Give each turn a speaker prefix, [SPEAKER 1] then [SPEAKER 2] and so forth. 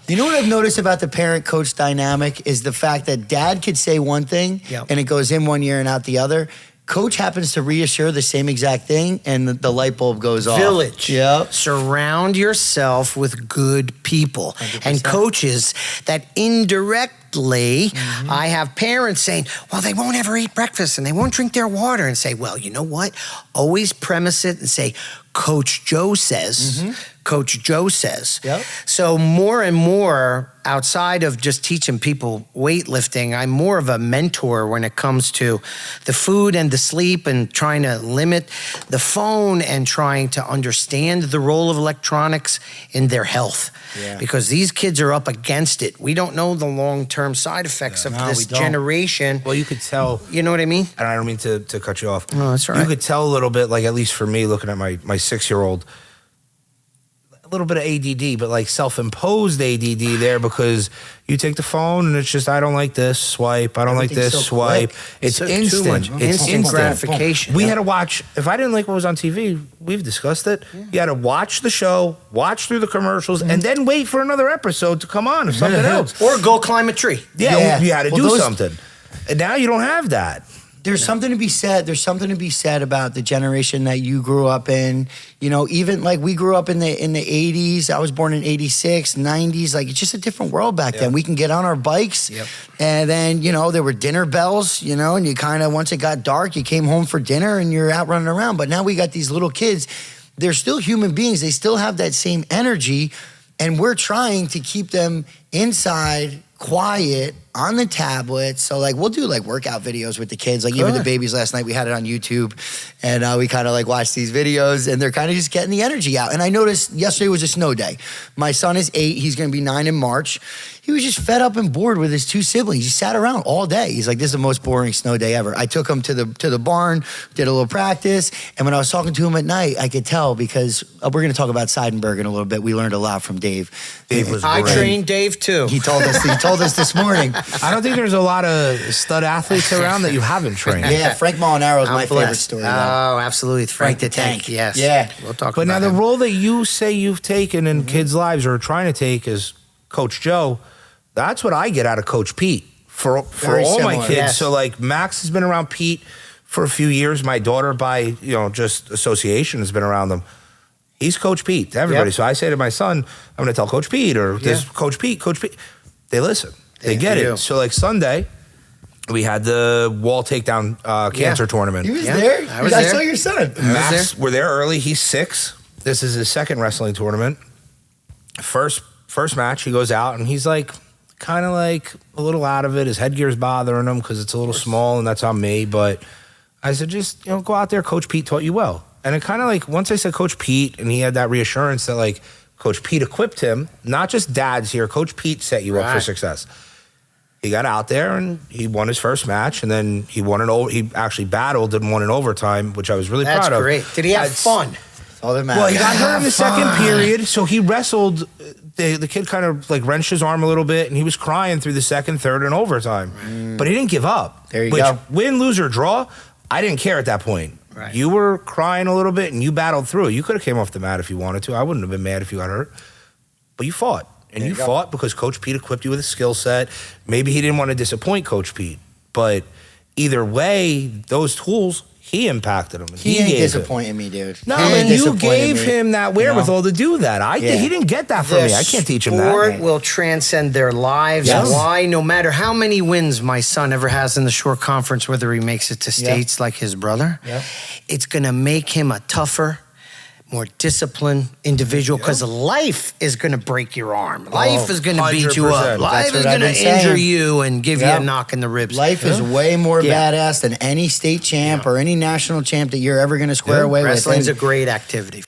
[SPEAKER 1] You know what I've noticed about the parent-coach dynamic is the fact that dad could say one thing and it goes in one ear and out the other. Coach happens to reassure the same exact thing and the light bulb goes off.
[SPEAKER 2] Village.
[SPEAKER 1] Yep.
[SPEAKER 2] Surround yourself with good people
[SPEAKER 1] 100%.
[SPEAKER 2] and coaches that indirectly, I have parents saying, well, they won't ever eat breakfast and they won't drink their water, and say, well, you know what? Always premise it and say, Coach Joe says, Coach Joe says.
[SPEAKER 1] Yep.
[SPEAKER 2] So more and more, outside of just teaching people weightlifting, I'm more of a mentor when it comes to the food and the sleep and trying to limit the phone and trying to understand the role of electronics in their health.
[SPEAKER 1] Yeah.
[SPEAKER 2] Because these kids are up against it. We don't know the long-term side effects of this generation.
[SPEAKER 3] Well, you could tell.
[SPEAKER 2] You know what I mean?
[SPEAKER 3] And I don't mean to cut you off.
[SPEAKER 2] No, that's all right.
[SPEAKER 3] You could tell a little bit, like at least for me, looking at my 6-year-old, a little bit of ADD, but like self-imposed ADD there, because you take the phone and it's just, I don't like this, swipe. I don't like this, swipe. It's instant.
[SPEAKER 2] Too much.
[SPEAKER 3] It's
[SPEAKER 2] Instant gratification.
[SPEAKER 3] We had to watch, if I didn't like what was on TV, we've discussed it. You had to watch the show, watch through the commercials, and then wait for another episode to come on or something else.
[SPEAKER 2] Or go climb a tree.
[SPEAKER 3] Yeah. You had to do something. And now you don't have that.
[SPEAKER 1] There's something to be said. There's something to be said about the generation that you grew up in. You know, even like we grew up in the 80s. I was born in 86, 90s. Like, it's just a different world back then. We can get on our bikes, and then, you know, there were dinner bells, you know, and you kind of, once it got dark, you came home for dinner and you're out running around. But now we got these little kids. They're still human beings. They still have that same energy, and we're trying to keep them inside, quiet, on the tablet. So like we'll do like workout videos with the kids. Like even the babies last night, we had it on YouTube, and we kind of like watched these videos, and they're kind of just getting the energy out. And I noticed yesterday was a snow day. My son is 8. He's going to be 9 in March. He was just fed up and bored with his 2 siblings. He sat around all day. He's like, this is the most boring snow day ever. I took him to the barn, did a little practice, and when I was talking to him at night, I could tell, because we're going to talk about Seidenberg in a little bit. We learned a lot from Dave.
[SPEAKER 3] Dave was
[SPEAKER 2] I
[SPEAKER 3] great.
[SPEAKER 2] trained Dave too.
[SPEAKER 1] He told us this morning.
[SPEAKER 3] I don't think there's a lot of stud athletes around that you haven't trained.
[SPEAKER 1] Yeah, Frank Molinaro is my favorite
[SPEAKER 2] blessed.
[SPEAKER 1] story. Though.
[SPEAKER 2] Oh, absolutely. Frank the Tank. Yes.
[SPEAKER 1] Yeah.
[SPEAKER 2] We'll talk
[SPEAKER 3] But
[SPEAKER 2] about
[SPEAKER 3] now the
[SPEAKER 2] him.
[SPEAKER 3] role that you say you've taken in kids' lives or are trying to take as Coach Joe, that's what I get out of Coach Pete for
[SPEAKER 1] Very
[SPEAKER 3] all my
[SPEAKER 1] similar.
[SPEAKER 3] kids.
[SPEAKER 2] Yes.
[SPEAKER 3] So like Max has been around Pete for a few years. My daughter, by just association, has been around them. He's Coach Pete to everybody.
[SPEAKER 2] Yep.
[SPEAKER 3] So I say to my son, I'm going to tell Coach Pete or this Coach Pete. They listen. They get it. So like Sunday, we had the wall takedown cancer tournament.
[SPEAKER 1] He was there? I saw your son.
[SPEAKER 3] Max, we're there early. He's 6. This is his second wrestling tournament. First match, he goes out and he's like, kind of like a little out of it. His headgear's bothering him because it's a little small, and that's on me. But I said, just go out there. Coach Pete taught you well. And it kind of like, once I said Coach Pete, and he had that reassurance that like Coach Pete equipped him, not just dads here. Coach Pete set you up for success. He got out there and he won his first match, and then he actually battled and won in overtime, which I was really proud of.
[SPEAKER 2] That's great. Did he have fun?
[SPEAKER 1] All that matters.
[SPEAKER 3] Well, he got hurt in the second period, so he wrestled. The kid kind of like wrenched his arm a little bit, and he was crying through the second, third, and overtime. But he didn't give up.
[SPEAKER 1] There you go.
[SPEAKER 3] Win, lose, or draw, I didn't care at that point.
[SPEAKER 2] Right.
[SPEAKER 3] You were crying a little bit, and you battled through. You could have came off the mat if you wanted to. I wouldn't have been mad if you got hurt. But you fought. And you fought because Coach Pete equipped you with a skill set. Maybe he didn't want to disappoint Coach Pete. But either way, those tools, he impacted him.
[SPEAKER 1] He ain't disappointing me, dude.
[SPEAKER 3] No, and you gave him that wherewithal to do that. He didn't get that from me. I can't teach him that.
[SPEAKER 2] Sport will transcend their lives.
[SPEAKER 1] Yes.
[SPEAKER 2] Why? No matter how many wins my son ever has in the short conference, whether he makes it to states like his brother, it's going to make him a tougher, more disciplined individual, because life is going to break your arm. Life is going to beat you up.
[SPEAKER 3] 100%.
[SPEAKER 2] Life is going to injure you and give you a knock in the ribs.
[SPEAKER 1] Life is way more badass than any state champ or any national champ that you're ever going to square away with.
[SPEAKER 2] Wrestling's a great activity.